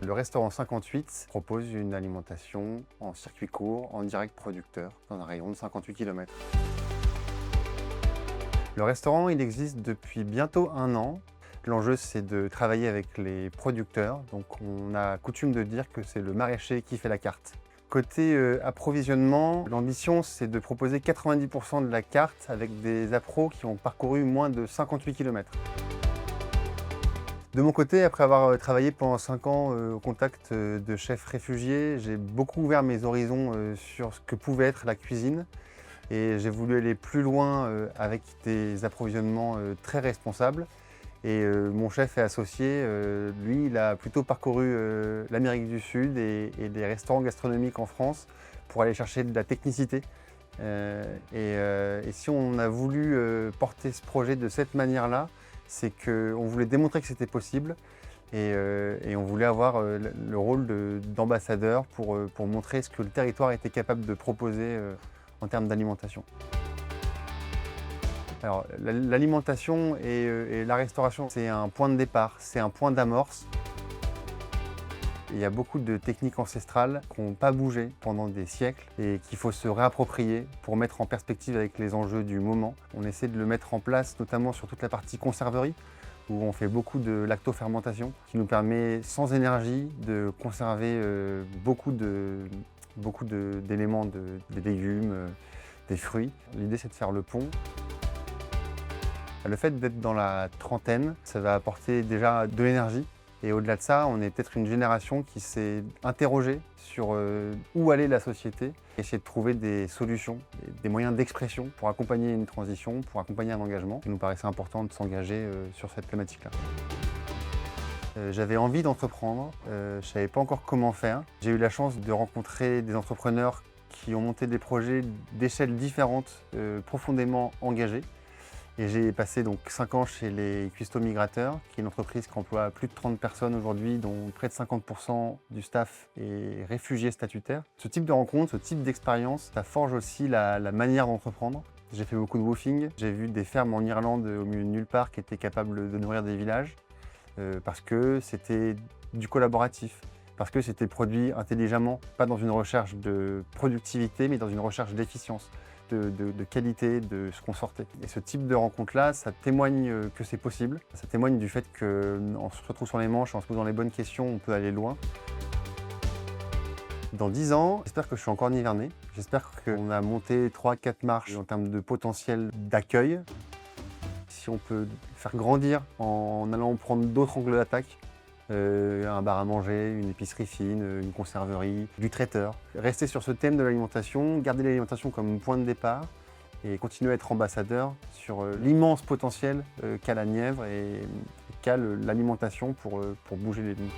Le restaurant 58 propose une alimentation en circuit court, en direct producteur, dans un rayon de 58 km. Le restaurant, il existe depuis bientôt 1 an. L'enjeu, c'est de travailler avec les producteurs. Donc, on a coutume de dire que c'est le maraîcher qui fait la carte. Côté approvisionnement, l'ambition, c'est de proposer 90% de la carte avec des appros qui ont parcouru moins de 58 km. De mon côté, après avoir travaillé pendant 5 ans au contact de chefs réfugiés, j'ai beaucoup ouvert mes horizons sur ce que pouvait être la cuisine. Et j'ai voulu aller plus loin avec des approvisionnements très responsables. Et mon chef et associé, lui, il a plutôt parcouru l'Amérique du Sud et des restaurants gastronomiques en France pour aller chercher de la technicité. Et si on a voulu porter ce projet de cette manière-là, c'est qu'on voulait démontrer que c'était possible et on voulait avoir le rôle d'ambassadeur pour montrer ce que le territoire était capable de proposer en termes d'alimentation. Alors, l'alimentation et la restauration, c'est un point de départ, c'est un point d'amorce. Il y a beaucoup de techniques ancestrales qui n'ont pas bougé pendant des siècles et qu'il faut se réapproprier pour mettre en perspective avec les enjeux du moment. On essaie de le mettre en place notamment sur toute la partie conserverie où on fait beaucoup de lactofermentation qui nous permet sans énergie de conserver beaucoup d'éléments, des légumes, des fruits. L'idée, c'est de faire le pont. Le fait d'être dans la trentaine, ça va apporter déjà de l'énergie. Et au-delà de ça, on est peut-être une génération qui s'est interrogée sur où allait la société, essayer de trouver des solutions, des moyens d'expression pour accompagner une transition, pour accompagner un engagement. Il nous paraissait important de s'engager sur cette thématique-là. J'avais envie d'entreprendre, je ne savais pas encore comment faire. J'ai eu la chance de rencontrer des entrepreneurs qui ont monté des projets d'échelles différentes, profondément engagés. Et j'ai passé donc 5 ans chez les Cuistots Migrateurs, qui est une entreprise qui emploie plus de 30 personnes aujourd'hui, dont près de 50% du staff est réfugié statutaire. Ce type de rencontre, ce type d'expérience, ça forge aussi la manière d'entreprendre. J'ai fait beaucoup de woofing, j'ai vu des fermes en Irlande au milieu de nulle part qui étaient capables de nourrir des villages, parce que c'était du collaboratif, parce que c'était produit intelligemment, pas dans une recherche de productivité, mais dans une recherche d'efficience. De qualité de ce qu'on sortait. Et ce type de rencontre-là, ça témoigne que c'est possible. Ça témoigne du fait qu'en se retroussant les manches, en se posant les bonnes questions, on peut aller loin. Dans 10 ans, j'espère que je suis encore nivernais. J'espère qu'on a monté 3-4 marches en termes de potentiel d'accueil. Si on peut faire grandir en allant prendre d'autres angles d'attaque, un bar à manger, une épicerie fine, une conserverie, du traiteur. Rester sur ce thème de l'alimentation, garder l'alimentation comme point de départ et continuer à être ambassadeur sur l'immense potentiel qu'a la Nièvre et qu'a l'alimentation pour bouger les lignes.